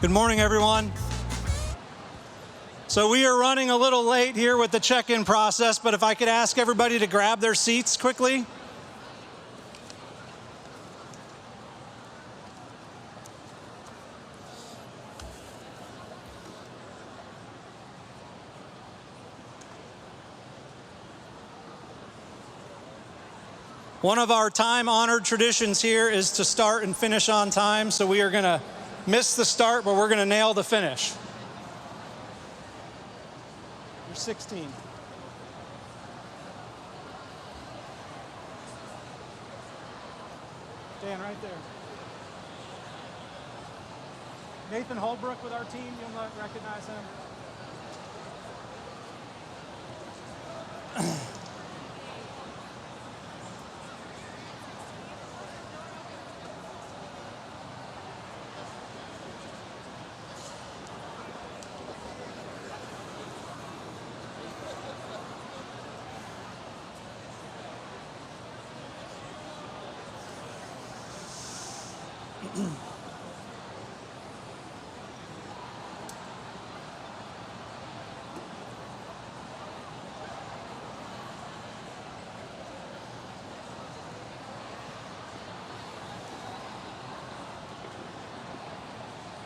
Good morning, everyone. So we are running a little late here with the check-in process, but if I could ask everybody to grab their seats quickly. One of our time-honored traditions here is to start and finish on time, so we are going to miss the start, but we're going to nail the finish. You're 16. Dan, right there. Nathan Holbrook with our team, you'll recognize him.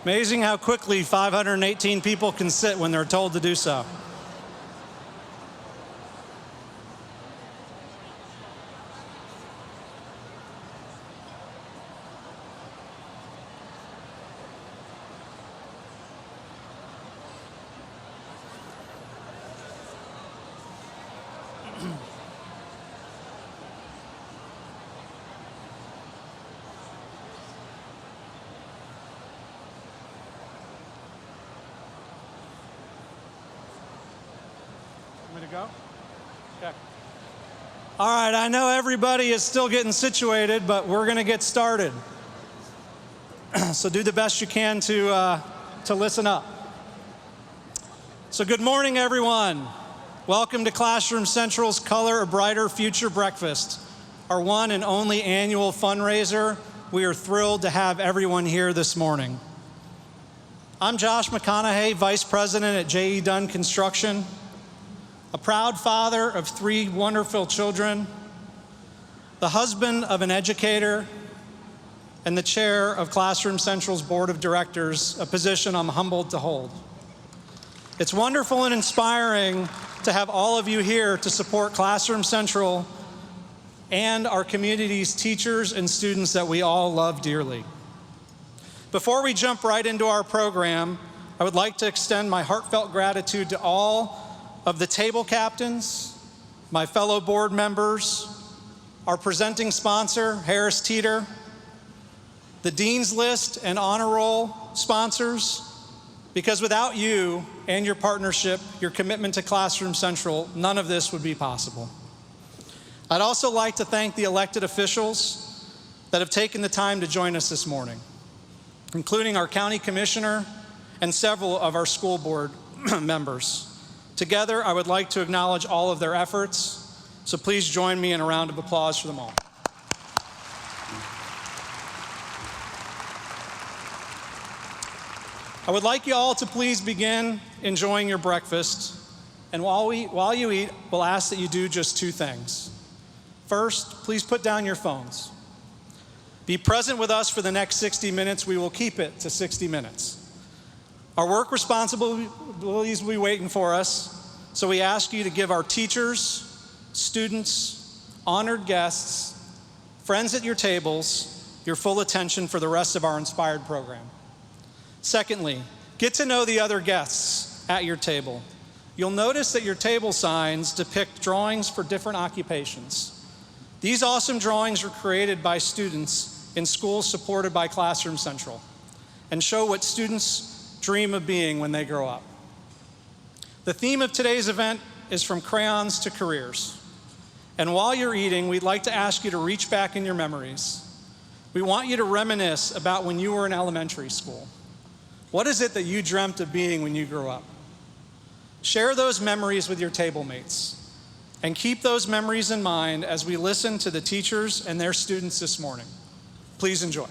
Amazing how quickly 518 people can sit when they're told to do so. Go? Okay. All right, I know everybody is still getting situated, but we're going to get started. So do the best you can to listen up. So good morning, everyone. Welcome to Classroom Central's Color a Brighter Future Breakfast, our one and only annual fundraiser. We are thrilled to have everyone here this morning. I'm Josh McConaughey, Vice President at J.E. Dunn Construction, a proud father of 3 wonderful children, the husband of an educator, and the chair of Classroom Central's Board of Directors, a position I'm humbled to hold. It's wonderful and inspiring to have all of you here to support Classroom Central and our community's teachers and students that we all love dearly. Before we jump right into our program, I would like to extend my heartfelt gratitude to all of the table captains, my fellow board members, our presenting sponsor, Harris Teeter, the Dean's List and Honor Roll sponsors, because without you and your partnership, your commitment to Classroom Central, none of this would be possible. I'd also like to thank the elected officials that have taken the time to join us this morning, including our county commissioner and several of our school board members. Together, I would like to acknowledge all of their efforts, so please join me in a round of applause for them all. I would like you all to please begin enjoying your breakfast, and while you eat, we'll ask that you do just 2 things. First, please put down your phones. Be present with us for the next 60 minutes. We will keep it to 60 minutes. Our work responsibilities will be waiting for us, so we ask you to give our teachers, students, honored guests, friends at your tables, your full attention for the rest of our inspired program. Secondly, get to know the other guests at your table. You'll notice that your table signs depict drawings for different occupations. These awesome drawings were created by students in schools supported by Classroom Central and show what students dream of being when they grow up. The theme of today's event is From Crayons to Careers. And while you're eating, we'd like to ask you to reach back in your memories. We want you to reminisce about when you were in elementary school. What is it that you dreamt of being when you grew up? Share those memories with your table mates and keep those memories in mind as we listen to the teachers and their students this morning. Please enjoy.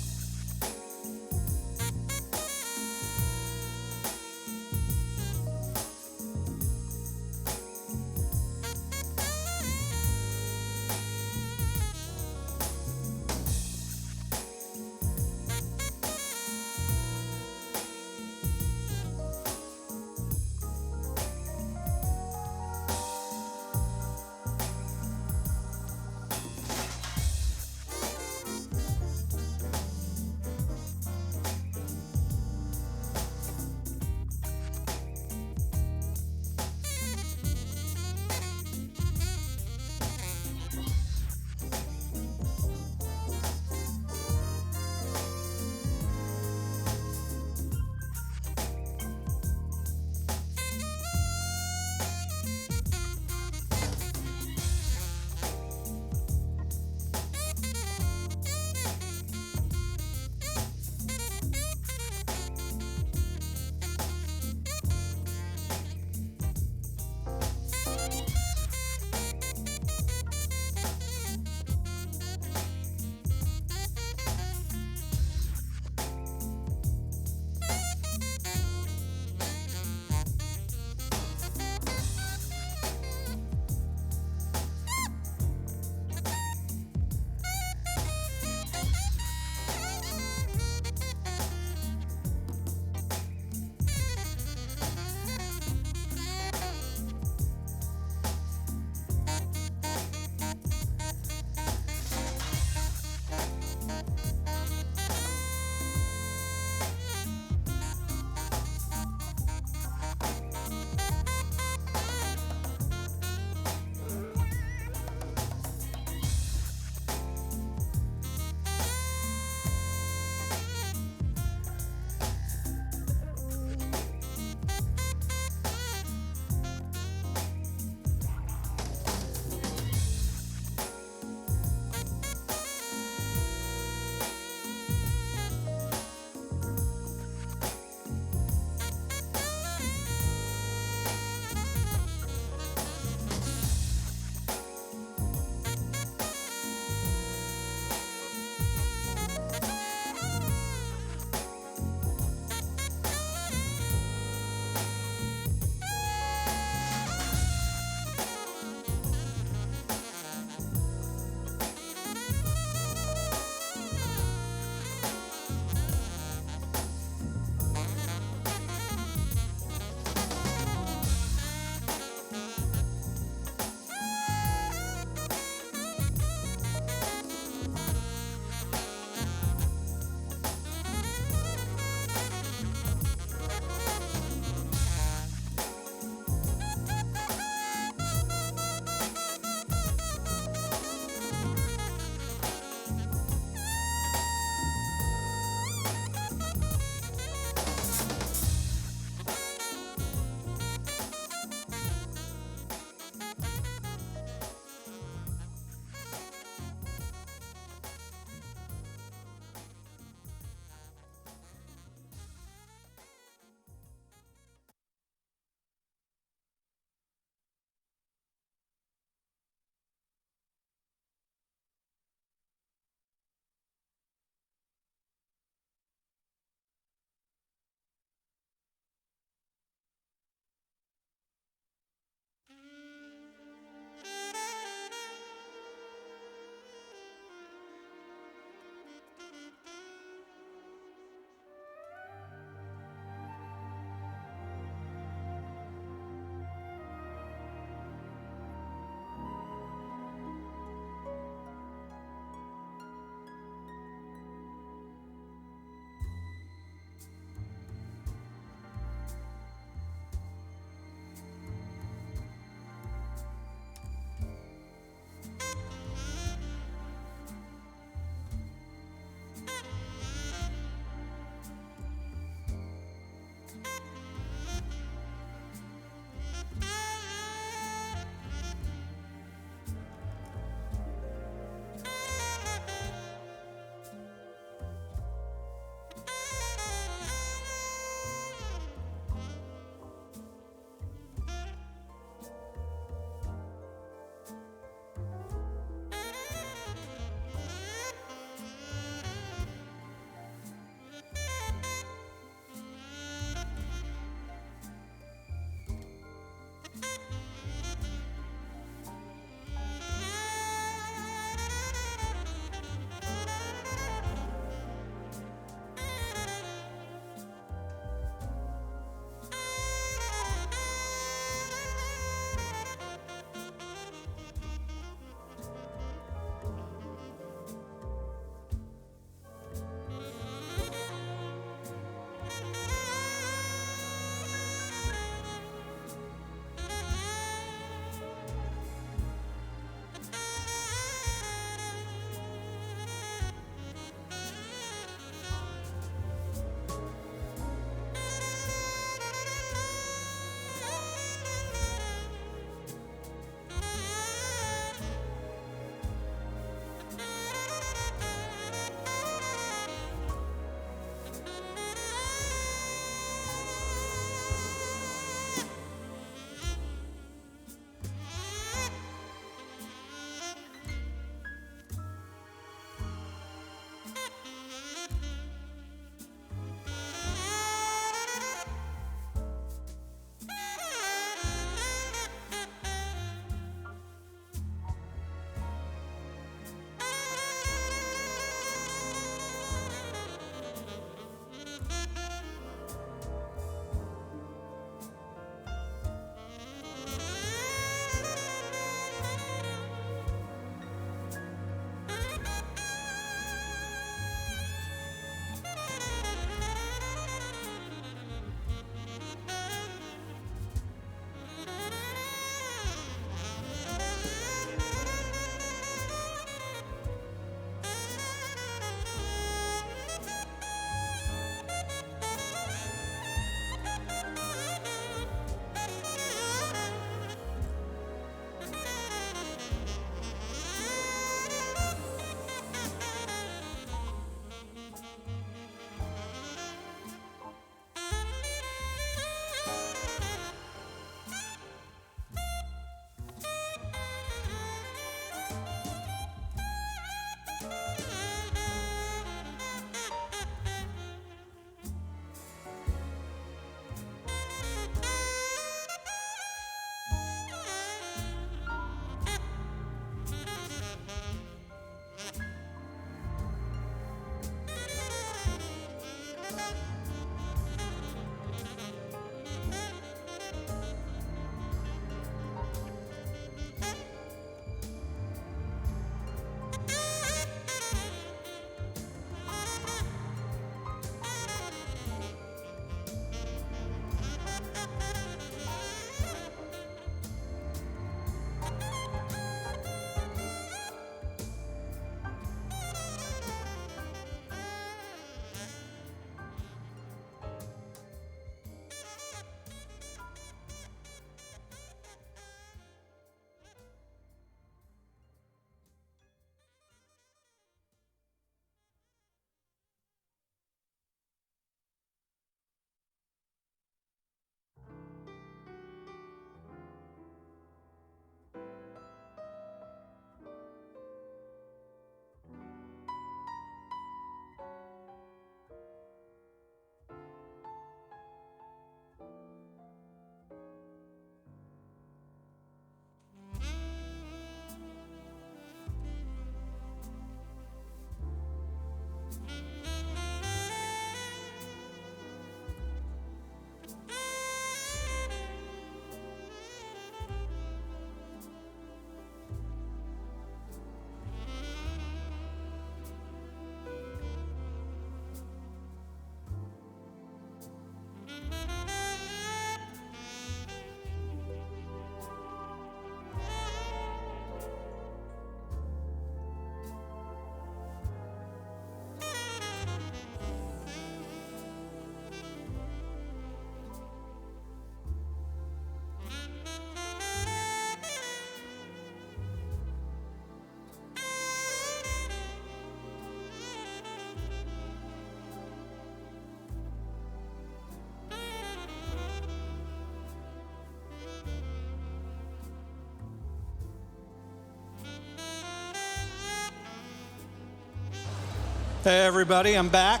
Hey everybody, I'm back.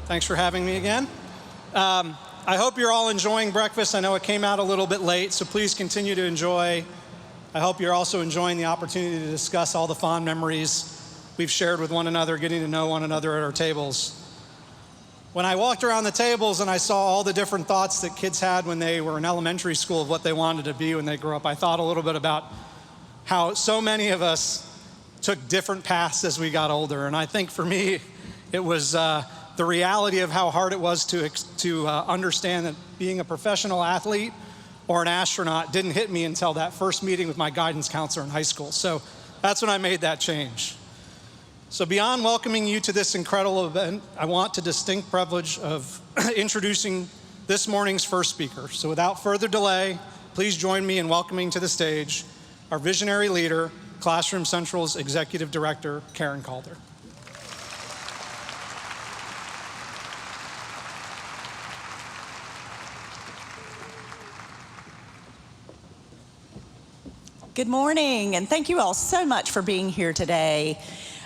Thanks for having me again. I hope you're all enjoying breakfast. I know it came out a little bit late, so please continue to enjoy. I hope you're also enjoying the opportunity to discuss all the fond memories we've shared with one another, getting to know one another at our tables. When I walked around the tables and I saw all the different thoughts that kids had when they were in elementary school of what they wanted to be when they grew up, I thought a little bit about how so many of us took different paths as we got older. And I think for me, it was the reality of how hard it was to understand that being a professional athlete or an astronaut didn't hit me until that first meeting with my guidance counselor in high school. So that's when I made that change. So beyond welcoming you to this incredible event, I want the distinct privilege of introducing this morning's first speaker. So without further delay, please join me in welcoming to the stage our visionary leader, Classroom Central's Executive Director, Karen Calder. Good morning, and thank you all so much for being here today.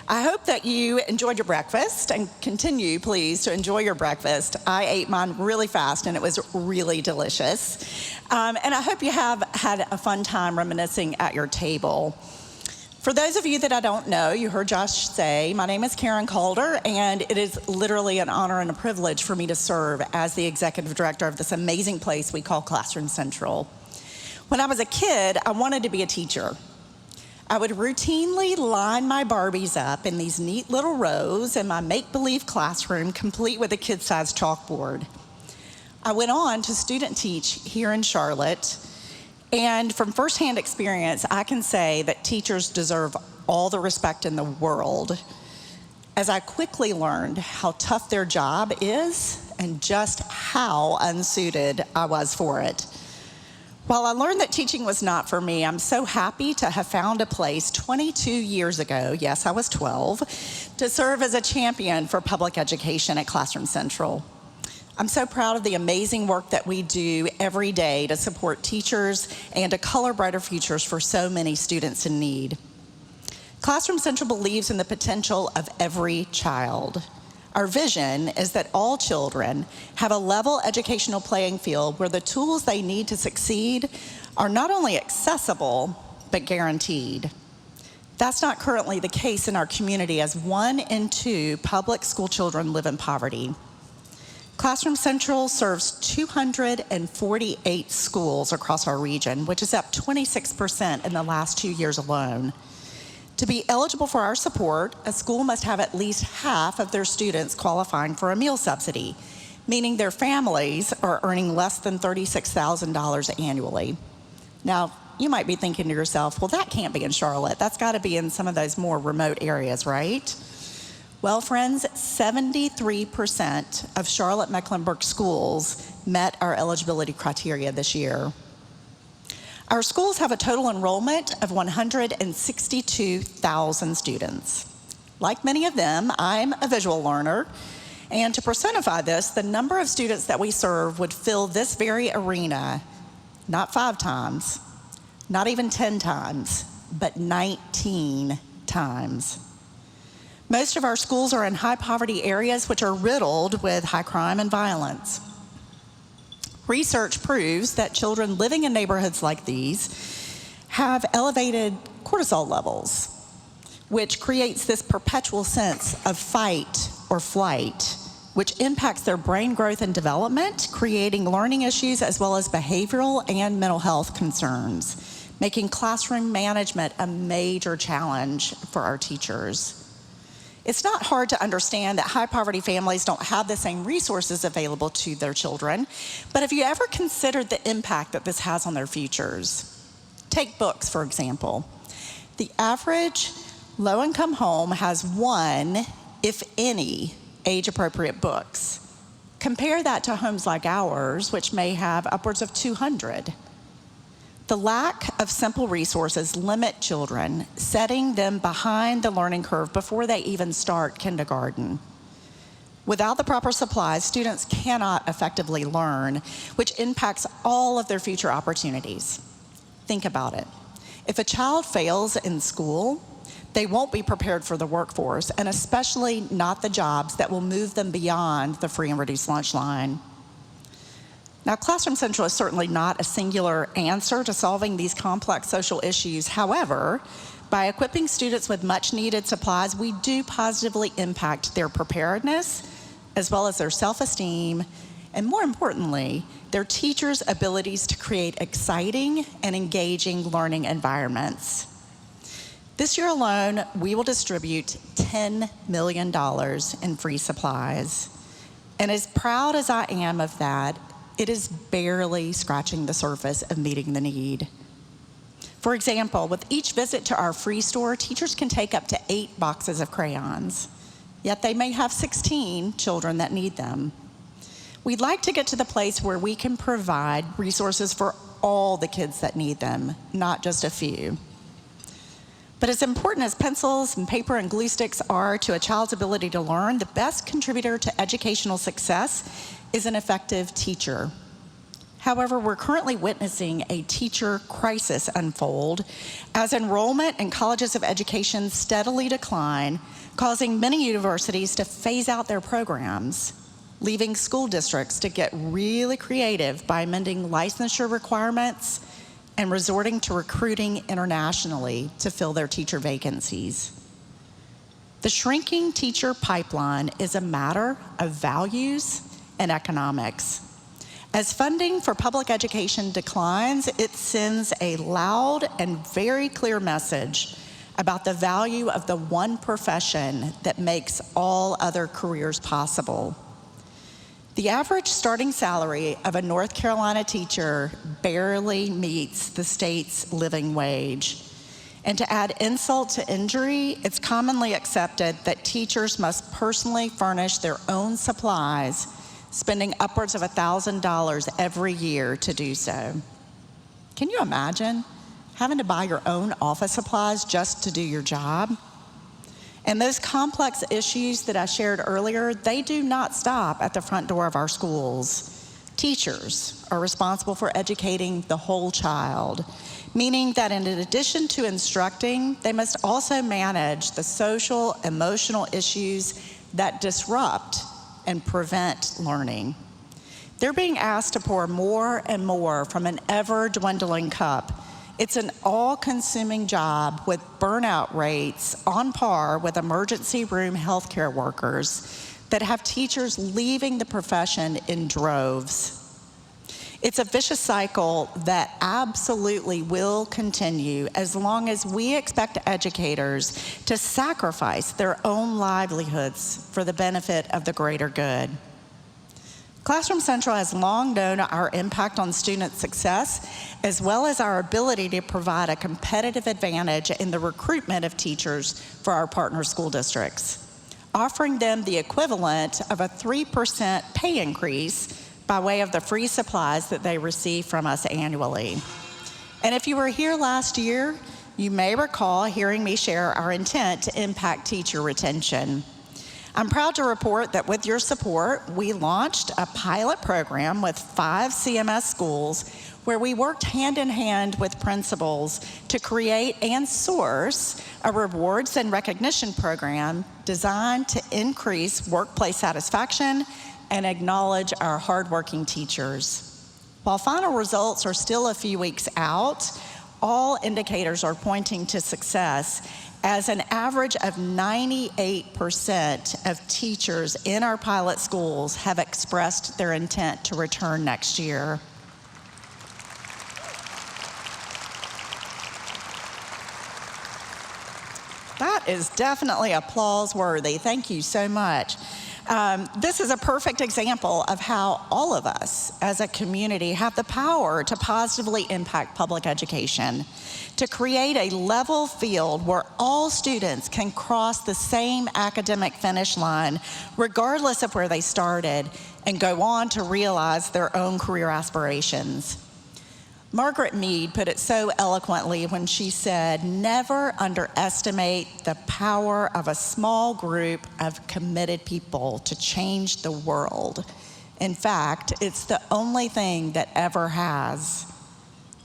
I hope that you enjoyed your breakfast and continue, please, to enjoy your breakfast. I ate mine really fast, and it was really delicious. And I hope you have had a fun time reminiscing at your table. For those of you that I don't know, you heard Josh say, my name is Karen Calder, and it is literally an honor and a privilege for me to serve as the executive director of this amazing place we call Classroom Central. When I was a kid, I wanted to be a teacher. I would routinely line my Barbies up in these neat little rows in my make-believe classroom, complete with a kid-sized chalkboard. I went on to student teach here in Charlotte, and from firsthand experience, I can say that teachers deserve all the respect in the world, as I quickly learned how tough their job is and just how unsuited I was for it. While I learned that teaching was not for me, I'm so happy to have found a place 22 years ago, yes, I was 12, to serve as a champion for public education at Classroom Central. I'm so proud of the amazing work that we do every day to support teachers and to color brighter futures for so many students in need. Classroom Central believes in the potential of every child. Our vision is that all children have a level educational playing field where the tools they need to succeed are not only accessible, but guaranteed. That's not currently the case in our community, as 1 in 2 public school children live in poverty. Classroom Central serves 248 schools across our region, which is up 26% in the last 2 years alone. To be eligible for our support, a school must have at least half of their students qualifying for a meal subsidy, meaning their families are earning less than $36,000 annually. Now, you might be thinking to yourself, well, that can't be in Charlotte. That's got to be in some of those more remote areas, right? Well, friends, 73% of Charlotte-Mecklenburg schools met our eligibility criteria this year. Our schools have a total enrollment of 162,000 students. Like many of them, I'm a visual learner, and to personify this, the number of students that we serve would fill this very arena not 5 times, not even 10 times, but 19 times. Most of our schools are in high poverty areas which are riddled with high crime and violence. Research proves that children living in neighborhoods like these have elevated cortisol levels, which creates this perpetual sense of fight or flight, which impacts their brain growth and development, creating learning issues as well as behavioral and mental health concerns, making classroom management a major challenge for our teachers. It's not hard to understand that high poverty families don't have the same resources available to their children, but have you ever considered the impact that this has on their futures? Take books, for example. The average low-income home has 1, if any, age-appropriate books. Compare that to homes like ours, which may have upwards of 200. The lack of simple resources limit children, setting them behind the learning curve before they even start kindergarten. Without the proper supplies, students cannot effectively learn, which impacts all of their future opportunities. Think about it. If a child fails in school, they won't be prepared for the workforce, and especially not the jobs that will move them beyond the free and reduced lunch line. Now, Classroom Central is certainly not a singular answer to solving these complex social issues. However, by equipping students with much needed supplies, we do positively impact their preparedness, as well as their self-esteem, and more importantly, their teachers' abilities to create exciting and engaging learning environments. This year alone, we will distribute $10 million in free supplies. And as proud as I am of that, it is barely scratching the surface of meeting the need. For example, with each visit to our free store, teachers can take up to 8 boxes of crayons, yet they may have 16 children that need them. We'd like to get to the place where we can provide resources for all the kids that need them, not just a few. But as important as pencils and paper and glue sticks are to a child's ability to learn, the best contributor to educational success is an effective teacher. However, we're currently witnessing a teacher crisis unfold as enrollment in colleges of education steadily decline, causing many universities to phase out their programs, leaving school districts to get really creative by amending licensure requirements and resorting to recruiting internationally to fill their teacher vacancies. The shrinking teacher pipeline is a matter of values and economics. As funding for public education declines, it sends a loud and very clear message about the value of the one profession that makes all other careers possible. The average starting salary of a North Carolina teacher barely meets the state's living wage. And to add insult to injury, it's commonly accepted that teachers must personally furnish their own supplies, spending upwards of $1,000 every year to do so. Can you imagine having to buy your own office supplies just to do your job? And those complex issues that I shared earlier, they do not stop at the front door of our schools. Teachers are responsible for educating the whole child, meaning that in addition to instructing, they must also manage the social, emotional issues that disrupt and prevent learning. They're being asked to pour more and more from an ever-dwindling cup. It's an all-consuming job with burnout rates on par with emergency room healthcare workers that have teachers leaving the profession in droves. It's a vicious cycle that absolutely will continue as long as we expect educators to sacrifice their own livelihoods for the benefit of the greater good. Classroom Central has long known our impact on student success, as well as our ability to provide a competitive advantage in the recruitment of teachers for our partner school districts, offering them the equivalent of a 3% pay increase by way of the free supplies that they receive from us annually. And if you were here last year, you may recall hearing me share our intent to impact teacher retention. I'm proud to report that with your support, we launched a pilot program with 5 CMS schools where we worked hand in hand with principals to create and source a rewards and recognition program designed to increase workplace satisfaction and acknowledge our hardworking teachers. While final results are still a few weeks out, all indicators are pointing to success, as an average of 98% of teachers in our pilot schools have expressed their intent to return next year. That is definitely applause worthy. Thank you so much. This is a perfect example of how all of us as a community have the power to positively impact public education, to create a level field where all students can cross the same academic finish line regardless of where they started and go on to realize their own career aspirations. Margaret Mead put it so eloquently when she said, "Never underestimate the power of a small group of committed people to change the world. In fact, it's the only thing that ever has."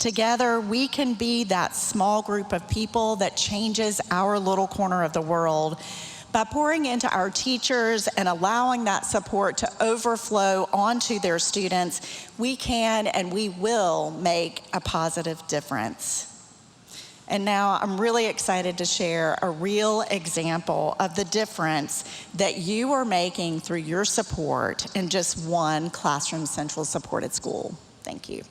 Together, we can be that small group of people that changes our little corner of the world. By pouring into our teachers and allowing that support to overflow onto their students, we can and we will make a positive difference. And now I'm really excited to share a real example of the difference that you are making through your support in just one Classroom Central supported school. Thank you.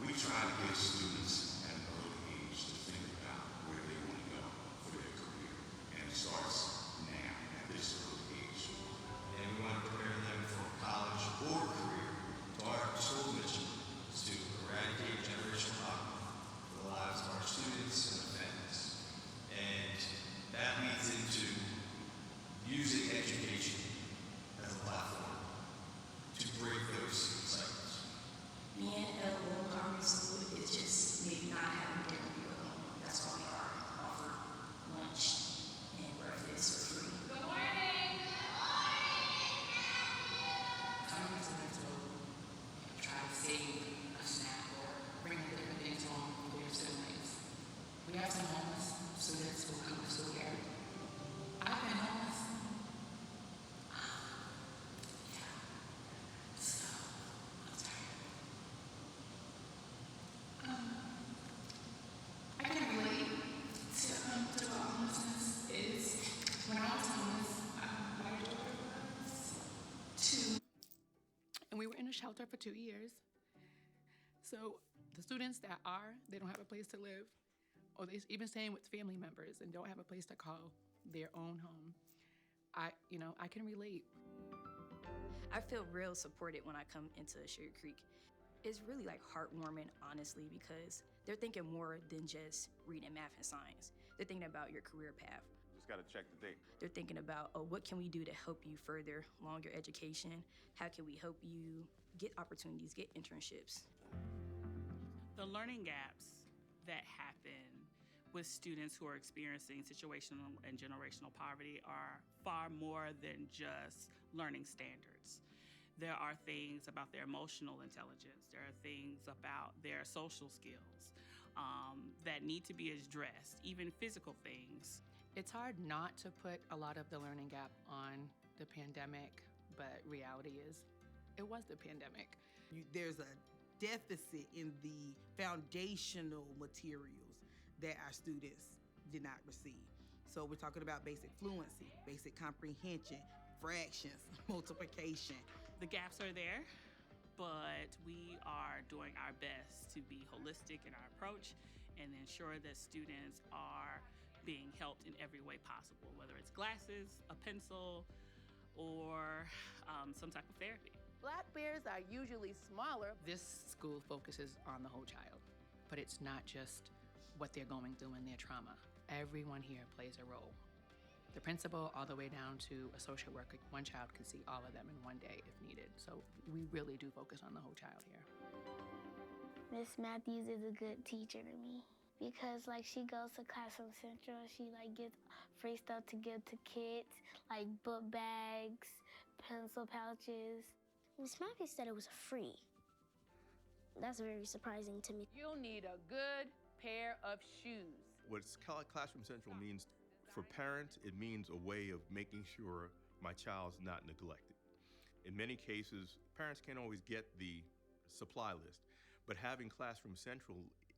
We try to get students at an early age to think about where they want to go for their career, and it starts now at this early age. And we want to prepare them for college or career. So our school mission is to eradicate generational poverty for the lives of our students and their families. And that leads into using education as a platform to break those cycles. Me and Little Army School is just maybe not having dinner with alone. That's all we are. Offer lunch and breakfast for free. Good morning. Coming to the table, try to save a snack or bring different things home for their siblings. We have some homeless students who come to school here. I've been homeless. So I'm tired. I can relate to homelessness is when I was homeless, my daughter was 2. And we were in a shelter for 2 years. So the students that they don't have a place to live, or they even staying with family members and don't have a place to call their own home. I can relate. I feel real supported when I come into Sugar Creek. It's really like heartwarming, honestly, because they're thinking more than just reading math and science. They're thinking about your career path. Just got to check the date. They're thinking about, what can we do to help you further along your education? How can we help you get opportunities, get internships? The learning gaps that happen with students who are experiencing situational and generational poverty are far more than just learning standards. There are things about their emotional intelligence. There are things about their social skills that need to be addressed, even physical things. It's hard not to put a lot of the learning gap on the pandemic, but reality is it was the pandemic. There's a deficit in the foundational materials that our students did not receive. So we're talking about basic fluency, basic comprehension, fractions, multiplication. The gaps are there, but we are doing our best to be holistic in our approach and ensure that students are being helped in every way possible, whether it's glasses, a pencil, or some type of therapy. Black bears are usually smaller. This school focuses on the whole child, but it's not just what they're going through in their trauma. Everyone here plays a role. The principal all the way down to a social worker. One child can see all of them in one day if needed. So we really do focus on the whole child here. Miss Matthews is a good teacher to me because she goes to Classroom Central and she gets free stuff to give to kids, like book bags, pencil pouches. Miss Matthews said it was free. That's very surprising to me. You'll need a good pair of shoes. What Classroom Central means for parents, it means a way of making sure my child's not neglected. In many cases, parents can't always get the supply list, but having Classroom Central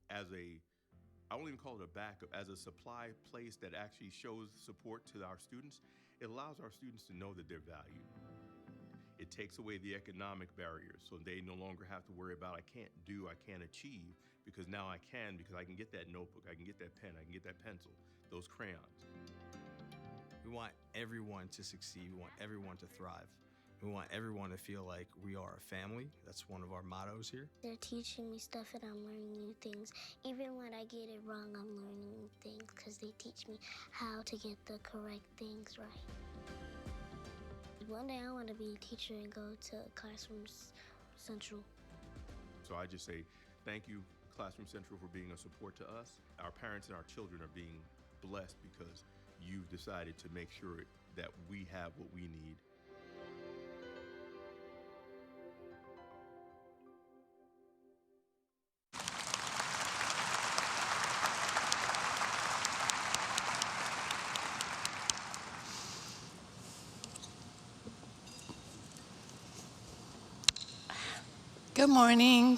as I won't even call it a backup, as a supply place that actually shows support to our students, it allows our students to know that they're valued. It takes away the economic barriers, so they no longer have to worry about I can't achieve, because now I can, because I can get that notebook, I can get that pen, I can get that pencil, those crayons. We want everyone to succeed. We want everyone to thrive. We We want everyone to feel like we are a family. That's one of our mottos here. They're teaching me stuff and I'm learning new things. Even when I get it wrong, I'm learning new things because they teach me how to get the correct things right. One day I want to be a teacher and go to Classroom Central. So I just say thank you, Classroom Central, for being a support to us. Our parents and our children are being blessed because you've decided to make sure that we have what we need. Good morning.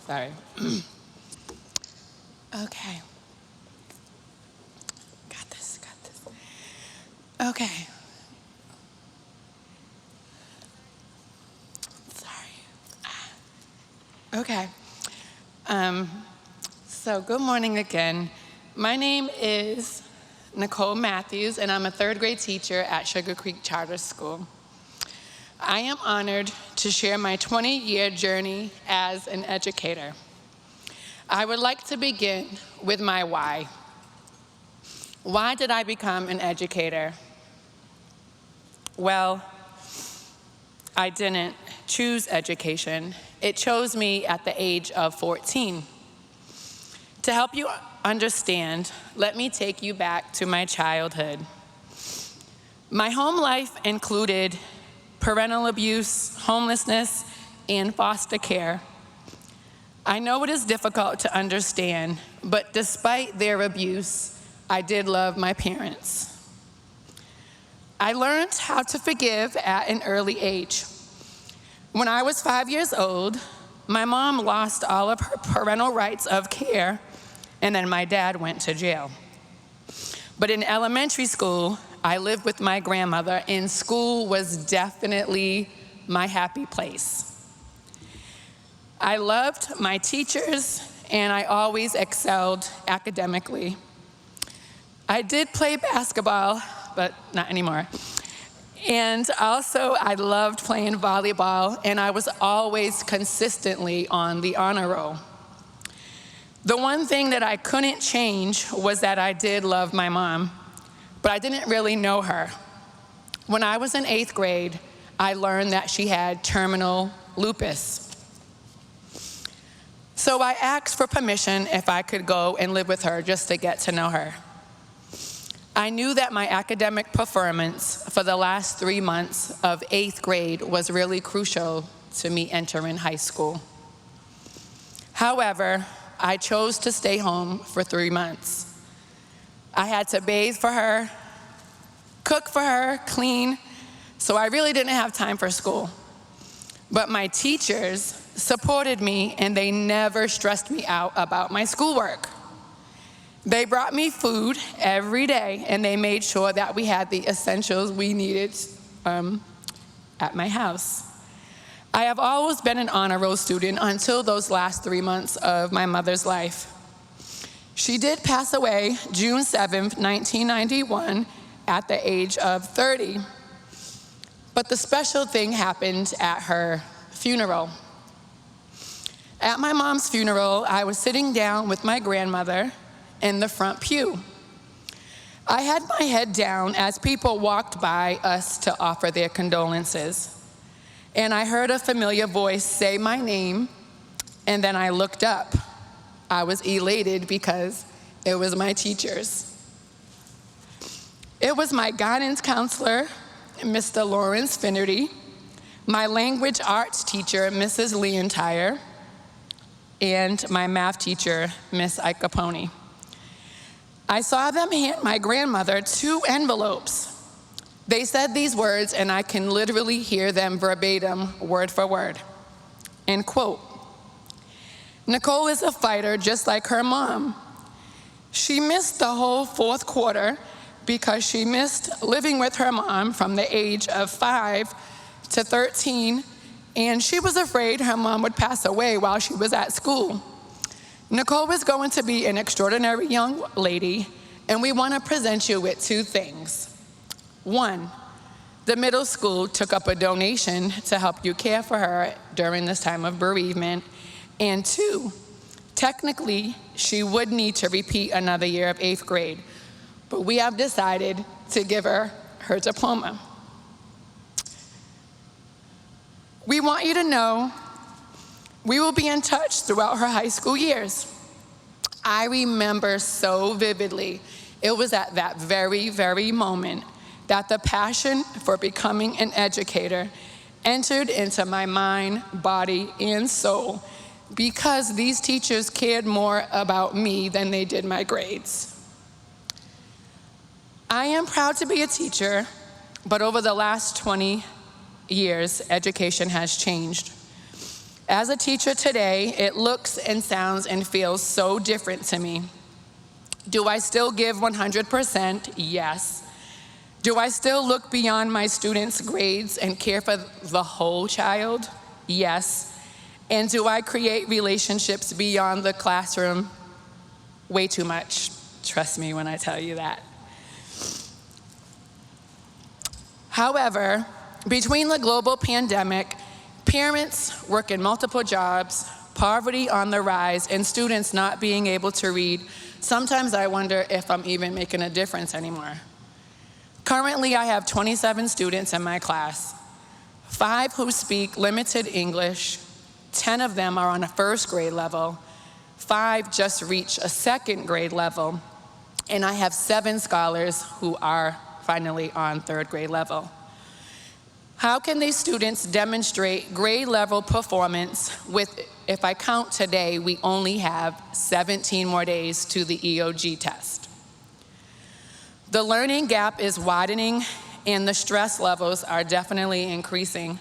Sorry. Okay. Got this. Okay. Sorry. Okay. So good morning again. My name is Nicole Matthews, and I'm a third grade teacher at Sugar Creek Charter School. I am honored to share my 20-year journey as an educator. I would like to begin with my why. Why did I become an educator? Well, I didn't choose education. It chose me at the age of 14. To help you understand, let me take you back to my childhood. My home life included parental abuse, homelessness, and foster care. I know it is difficult to understand, but despite their abuse, I did love my parents. I learned how to forgive at an early age. When I was 5 years old, my mom lost all of her parental rights of care, and then my dad went to jail. But in elementary school, I lived with my grandmother, and school was definitely my happy place. I loved my teachers, and I always excelled academically. I did play basketball, but not anymore. And also, I loved playing volleyball, and I was always consistently on the honor roll. The one thing that I couldn't change was that I did love my mom, but I didn't really know her. When I was in 8th grade, I learned that she had terminal lupus. So I asked for permission if I could go and live with her just to get to know her. I knew that my academic performance for the last 3 months of 8th grade was really crucial to me entering high school. However, I chose to stay home for 3 months. I had to bathe for her, cook for her, clean, so I really didn't have time for school. But my teachers supported me, and they never stressed me out about my schoolwork. They brought me food every day, and they made sure that we had the essentials we needed at my house. I have always been an honor roll student until those last 3 months of my mother's life. She did pass away June 7th, 1991, at the age of 30. But the special thing happened at her funeral. At my mom's funeral, I was sitting down with my grandmother in the front pew. I had my head down as people walked by us to offer their condolences. And I heard a familiar voice say my name, and then I looked up. I was elated because it was my teachers. It was my guidance counselor, Mr. Lawrence Finnerty, my language arts teacher, Mrs. Leontire, and my math teacher, Miss Icapone. I saw them hand my grandmother 2 envelopes. They said these words, and I can literally hear them verbatim, word for word. And quote, "Nicole is a fighter just like her mom. She missed the whole 4th quarter because she missed living with her mom from the age of 5 to 13, and she was afraid her mom would pass away while she was at school. Nicole is going to be an extraordinary young lady, and we want to present you with 2 things. 1, The middle school took up a donation to help you care for her during this time of bereavement. And 2, technically, she would need to repeat another year of 8th grade, but we have decided to give her her diploma. We want you to know we will be in touch throughout her high school years. I remember so vividly, it was at that very, very moment that the passion for becoming an educator entered into my mind, body, and soul because these teachers cared more about me than they did my grades. I am proud to be a teacher, but over the last 20 years, education has changed. As a teacher today, it looks and sounds and feels so different to me. Do I still give 100%? Yes. Do I still look beyond my students' grades and care for the whole child? Yes. And do I create relationships beyond the classroom? Way too much. Trust me when I tell you that. However, between the global pandemic, parents working multiple jobs, poverty on the rise, and students not being able to read, sometimes I wonder if I'm even making a difference anymore. Currently, I have 27 students in my class, 5 who speak limited English, 10 of them are on a 1st grade level, 5 just reach a 2nd grade level, and I have 7 scholars who are finally on 3rd grade level. How can these students demonstrate grade level performance with, if I count today, we only have 17 more days to the EOG test? The learning gap is widening and the stress levels are definitely increasing.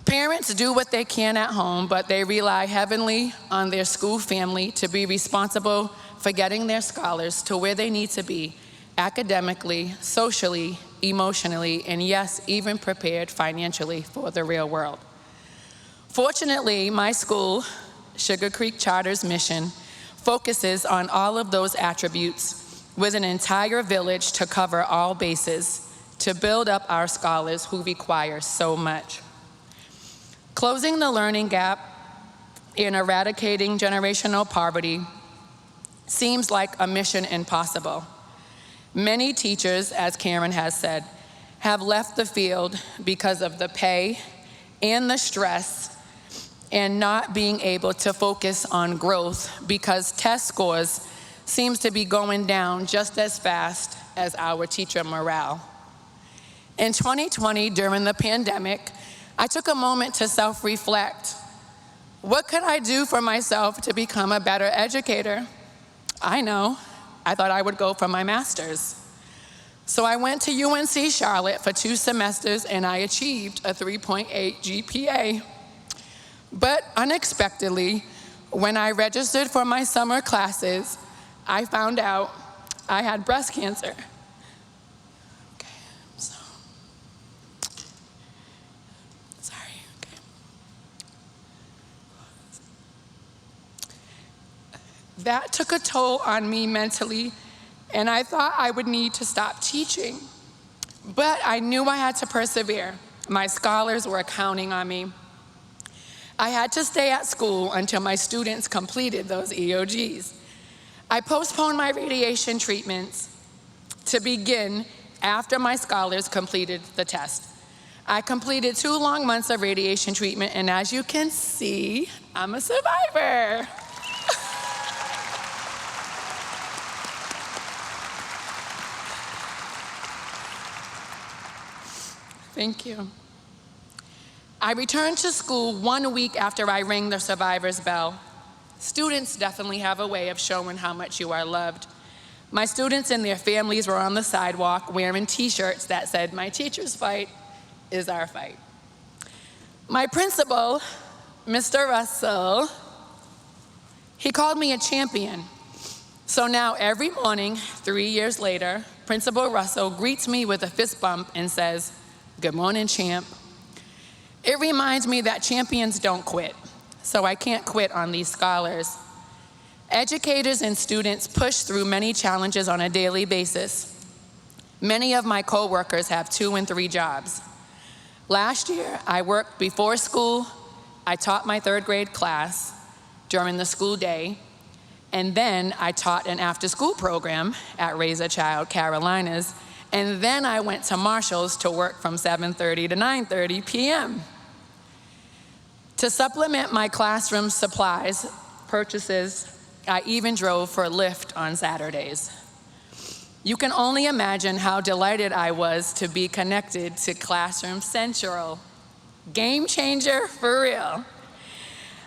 Parents do what they can at home, but they rely heavily on their school family to be responsible for getting their scholars to where they need to be academically, socially, emotionally, and yes, even prepared financially for the real world. Fortunately, my school, Sugar Creek Charter's mission, focuses on all of those attributes with an entire village to cover all bases to build up our scholars who require so much. Closing the learning gap and eradicating generational poverty seems like a mission impossible. Many teachers, as Karen has said, have left the field because of the pay and the stress and not being able to focus on growth because test scores seems to be going down just as fast as our teacher morale. In 2020, during the pandemic, I took a moment to self-reflect. What could I do for myself to become a better educator? I know, I thought I would go for my master's. So I went to UNC Charlotte for 2 semesters and I achieved a 3.8 GPA. But unexpectedly, when I registered for my summer classes, I found out I had breast cancer. Okay, sorry, okay. That took a toll on me mentally, and I thought I would need to stop teaching. But I knew I had to persevere. My scholars were counting on me. I had to stay at school until my students completed those EOGs. I postponed my radiation treatments to begin after my scholars completed the test. I completed 2 long months of radiation treatment, and as you can see, I'm a survivor. Thank you. I returned to school 1 week after I rang the survivor's bell. Students definitely have a way of showing how much you are loved. My students and their families were on the sidewalk wearing t-shirts that said, "My teacher's fight is our fight." My principal, Mr. Russell, he called me a champion. So now every morning, 3 years later, Principal Russell greets me with a fist bump and says, "Good morning, champ." It reminds me that champions don't quit, so I can't quit on these scholars. Educators and students push through many challenges on a daily basis. Many of my coworkers have 2 and 3 jobs. Last year, I worked before school, I taught my 3rd grade class during the school day, and then I taught an after-school program at Raise a Child Carolinas, and then I went to Marshall's to work from 7:30 to 9:30 p.m. To supplement my classroom supplies purchases, I even drove for Lyft on Saturdays. You can only imagine how delighted I was to be connected to Classroom Central. Game changer for real.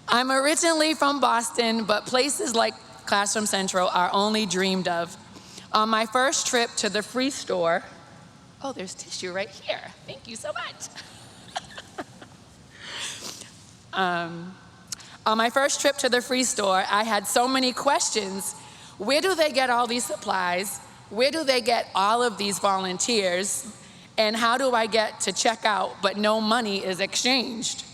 I'm originally from Boston, but places like Classroom Central are only dreamed of. On my first trip to the free store, oh, there's tissue right here. Thank you so much. On my first trip to the free store, I had so many questions. Where do they get all these supplies? Where do they get all of these volunteers? And how do I get to check out but no money is exchanged?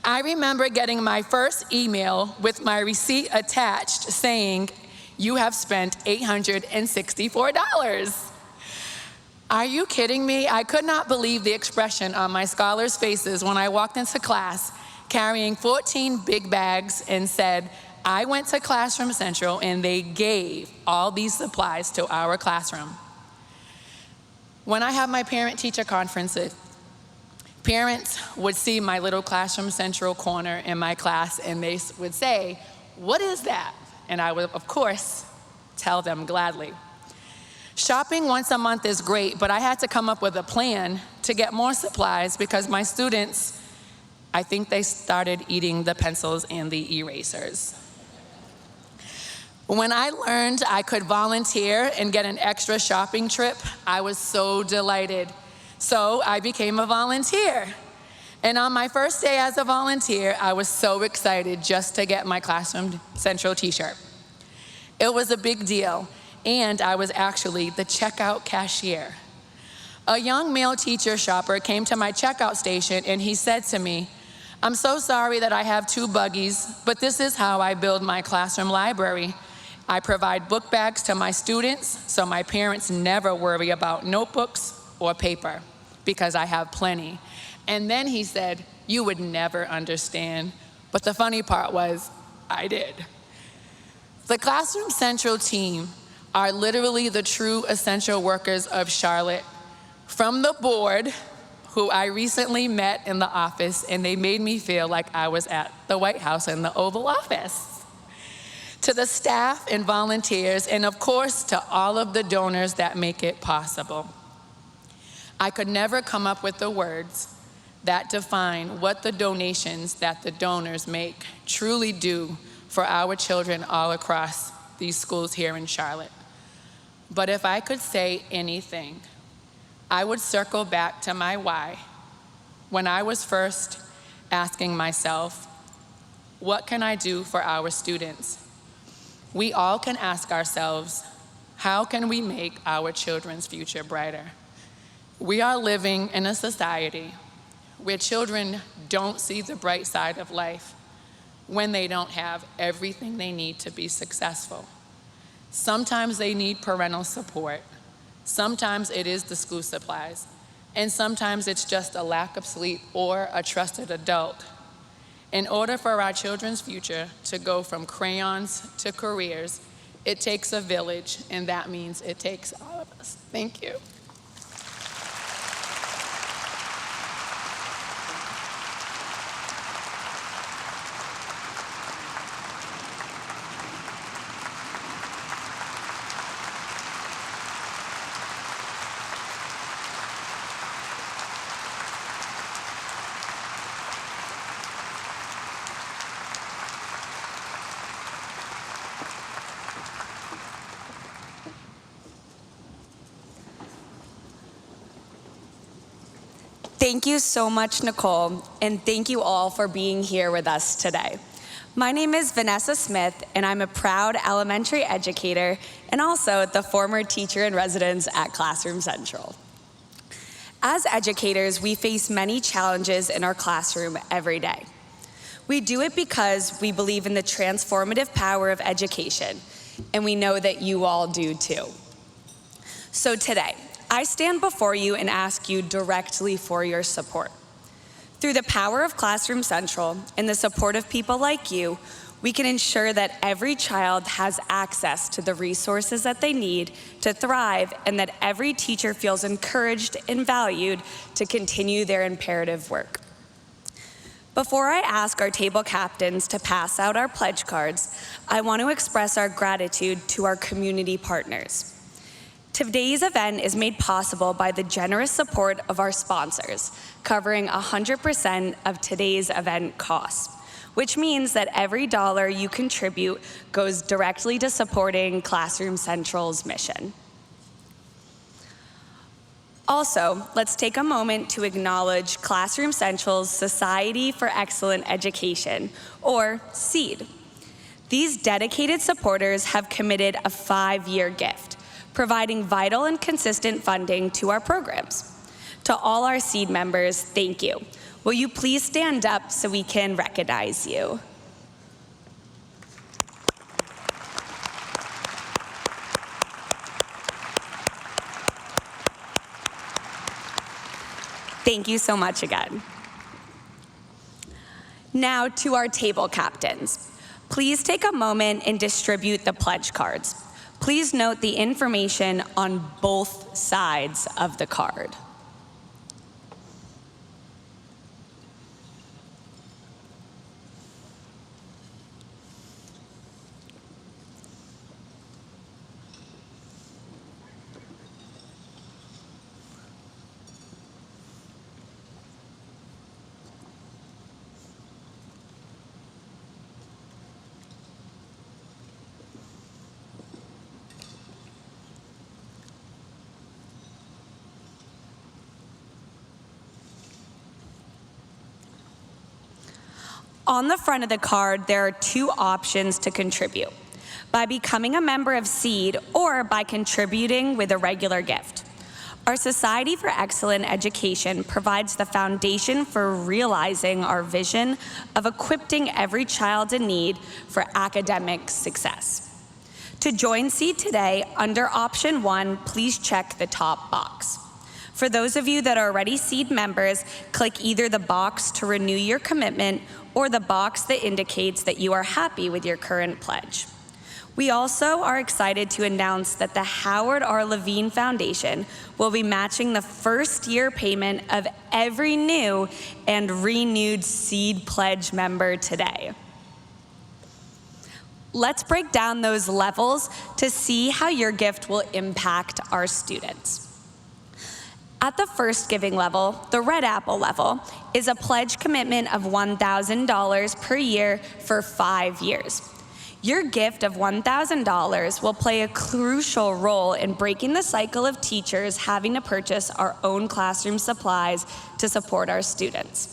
I remember getting my first email with my receipt attached saying, "You have spent $864. Are you kidding me? I could not believe the expression on my scholars' faces when I walked into class carrying 14 big bags and said, I went to Classroom Central and they gave all these supplies to our classroom. When I have my parent-teacher conferences, parents would see my little Classroom Central corner in my class and they would say, "What is that?" And I would, of course, tell them gladly. Shopping once a month is great, but I had to come up with a plan to get more supplies because my students, I think they started eating the pencils and the erasers. When I learned I could volunteer and get an extra shopping trip, I was so delighted. So I became a volunteer. And on my first day as a volunteer, I was so excited just to get my Classroom Central t-shirt. It was a big deal, and I was actually the checkout cashier. A young male teacher shopper came to my checkout station and he said to me, "I'm so sorry that I have 2 buggies, but this is how I build my classroom library. I provide book bags to my students so my parents never worry about notebooks or paper because I have plenty." And then he said, "You would never understand." But the funny part was, I did. The Classroom Central team are literally the true essential workers of Charlotte. From the board, who I recently met in the office, and they made me feel like I was at the White House in the Oval Office, to the staff and volunteers, and of course, to all of the donors that make it possible. I could never come up with the words that define what the donations that the donors make truly do for our children all across these schools here in Charlotte. But if I could say anything, I would circle back to my why when I was first asking myself, what can I do for our students? We all can ask ourselves, how can we make our children's future brighter? We are living in a society where children don't see the bright side of life when they don't have everything they need to be successful. Sometimes they need parental support. Sometimes it is the school supplies. And sometimes it's just a lack of sleep or a trusted adult. In order for our children's future to go from crayons to careers, it takes a village, and that means it takes all of us. Thank you. Thank you so much, Nicole, and thank you all for being here with us today. My name is Vanessa Smith, and I'm a proud elementary educator and also the former teacher in residence at Classroom Central. As educators, we face many challenges in our classroom every day. We do it because we believe in the transformative power of education, and we know that you all do too. So today, I stand before you and ask you directly for your support. Through the power of Classroom Central and the support of people like you, we can ensure that every child has access to the resources that they need to thrive, and that every teacher feels encouraged and valued to continue their imperative work. Before I ask our table captains to pass out our pledge cards, I want to express our gratitude to our community partners. Today's event is made possible by the generous support of our sponsors, covering 100% of today's event costs, which means that every dollar you contribute goes directly to supporting Classroom Central's mission. Also, let's take a moment to acknowledge Classroom Central's Society for Excellent Education, or SEED. These dedicated supporters have committed a 5-year gift, providing vital and consistent funding to our programs. To all our SEED members, thank you. Will you please stand up so we can recognize you? Thank you so much again. Now to our table captains. Please take a moment and distribute the pledge cards. Please note the information on both sides of the card. On the front of the card, there are 2 options to contribute: by becoming a member of SEED or by contributing with a regular gift. Our Society for Excellent Education provides the foundation for realizing our vision of equipping every child in need for academic success. To join SEED today, under option 1, please check the top box. For those of you that are already SEED members, click either the box to renew your commitment or the box that indicates that you are happy with your current pledge. We also are excited to announce that the Howard R. Levine Foundation will be matching the first-year payment of every new and renewed SEED pledge member today. Let's break down those levels to see how your gift will impact our students. At the first giving level, the Red Apple level, is a pledge commitment of $1,000 per year for 5 years. Your gift of $1,000 will play a crucial role in breaking the cycle of teachers having to purchase our own classroom supplies to support our students.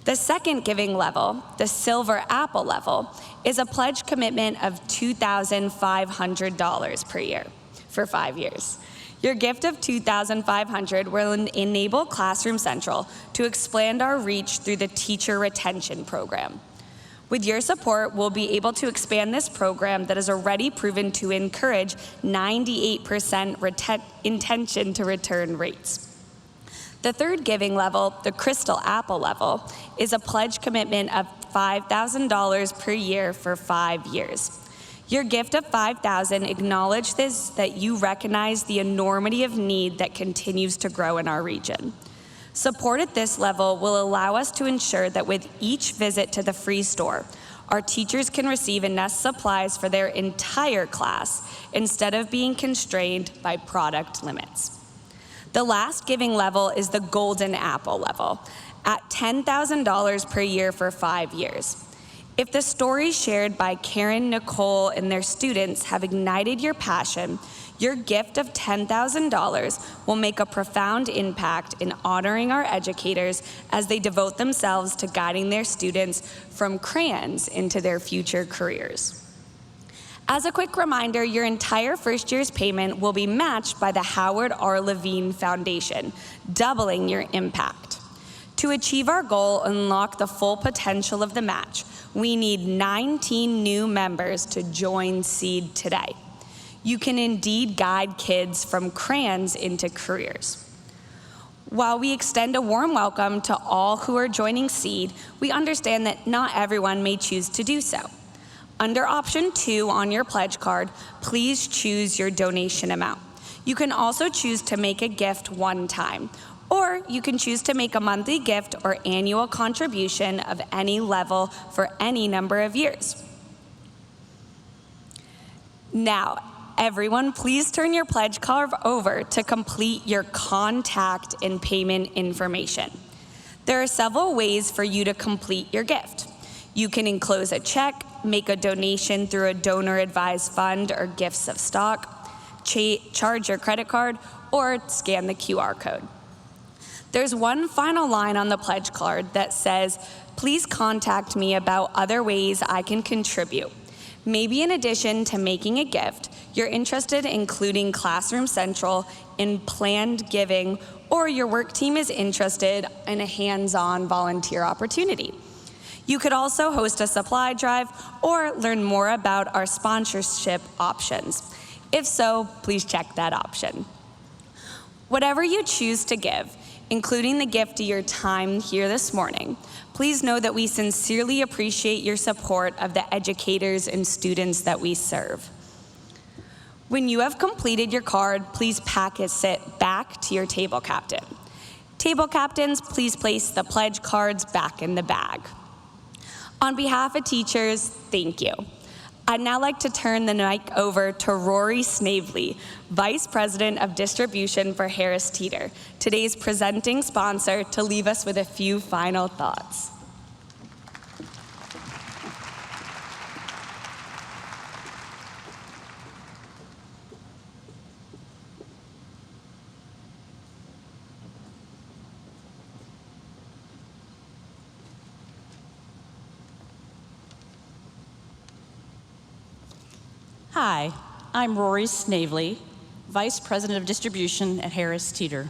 The second giving level, the Silver Apple level, is a pledge commitment of $2,500 per year for 5 years. Your gift of $2,500 will enable Classroom Central to expand our reach through the Teacher Retention Program. With your support, we'll be able to expand this program that has already proven to encourage 98% intention to return rates. The third giving level, the Crystal Apple level, is a pledge commitment of $5,000 per year for 5 years. Your gift of $5,000 acknowledges that you recognize the enormity of need that continues to grow in our region. Support at this level will allow us to ensure that with each visit to the free store, our teachers can receive enough supplies for their entire class instead of being constrained by product limits. The last giving level is the Golden Apple level, at $10,000 per year for 5 years. If the stories shared by Karen, Nicole, and their students have ignited your passion, your gift of $10,000 will make a profound impact in honoring our educators as they devote themselves to guiding their students from crayons into their future careers. As a quick reminder, your entire first year's payment will be matched by the Howard R. Levine Foundation, doubling your impact. To achieve our goal and unlock the full potential of the match, we need 19 new members to join SEED today. You can indeed guide kids from crayons into careers. While we extend a warm welcome to all who are joining SEED, we understand that not everyone may choose to do so. Under option 2 on your pledge card, please choose your donation amount. You can also choose to make a gift one time, or you can choose to make a monthly gift or annual contribution of any level for any number of years. Now, everyone, please turn your pledge card over to complete your contact and payment information. There are several ways for you to complete your gift. You can enclose a check, make a donation through a donor-advised fund or gifts of stock, charge your credit card, or scan the QR code. There's one final line on the pledge card that says, please contact me about other ways I can contribute. Maybe in addition to making a gift, you're interested in including Classroom Central in planned giving, or your work team is interested in a hands-on volunteer opportunity. You could also host a supply drive or learn more about our sponsorship options. If so, please check that option. Whatever you choose to give, including the gift of your time here this morning, please know that we sincerely appreciate your support of the educators and students that we serve. When you have completed your card, please pass it back to your table captain. Table captains, please place the pledge cards back in the bag. On behalf of teachers, thank you. I'd now like to turn the mic over to Rory Snavely, Vice President of Distribution for Harris Teeter, today's presenting sponsor, to leave us with a few final thoughts. Hi, I'm Rory Snavely, Vice President of Distribution at Harris Teeter.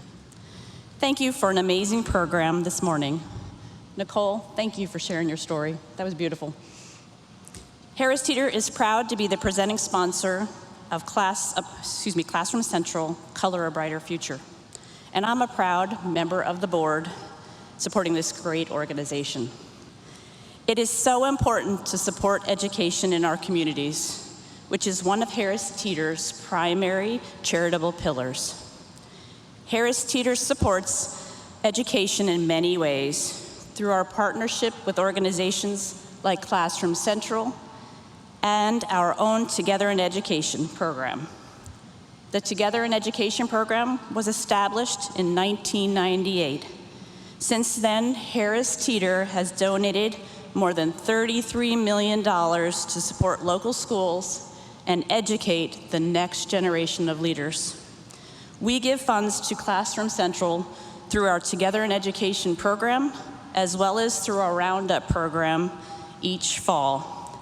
Thank you for an amazing program this morning. Nicole, thank you for sharing your story. That was beautiful. Harris Teeter is proud to be the presenting sponsor of Classroom Central, Color a Brighter Future. And I'm a proud member of the board supporting this great organization. It is so important to support education in our communities, which is one of Harris Teeter's primary charitable pillars. Harris Teeter supports education in many ways through our partnership with organizations like Classroom Central and our own Together in Education program. The Together in Education program was established in 1998. Since then, Harris Teeter has donated more than $33 million to support local schools and educate the next generation of leaders. We give funds to Classroom Central through our Together in Education program, as well as through our Roundup program each fall.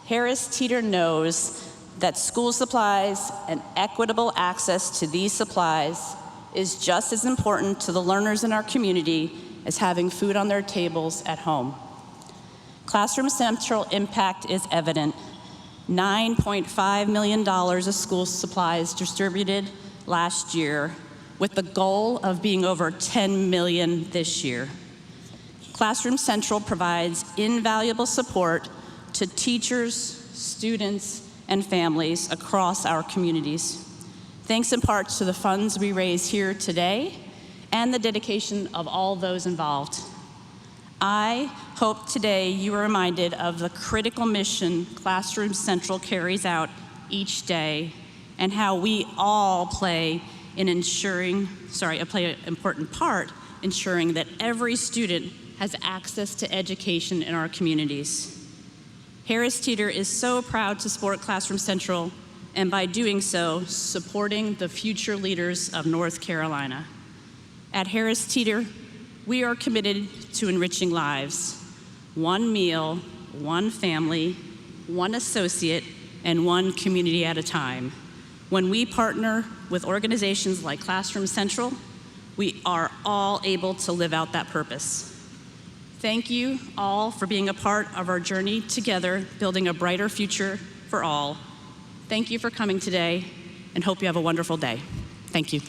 Harris Teeter knows that school supplies and equitable access to these supplies is just as important to the learners in our community as having food on their tables at home. Classroom Central impact is evident. $9.5 million of school supplies distributed last year, with the goal of being over 10 million this year. Classroom Central provides invaluable support to teachers, students, and families across our communities. Thanks in part to the funds we raise here today and the dedication of all those involved. I hope today you are reminded of the critical mission Classroom Central carries out each day and how we all play an important part ensuring that every student has access to education in our communities. Harris Teeter is so proud to support Classroom Central, and by doing so, supporting the future leaders of North Carolina. At Harris Teeter, we are committed to enriching lives, one meal, one family, one associate, and one community at a time. When we partner with organizations like Classroom Central, we are all able to live out that purpose. Thank you all for being a part of our journey together, building a brighter future for all. Thank you for coming today and hope you have a wonderful day. Thank you.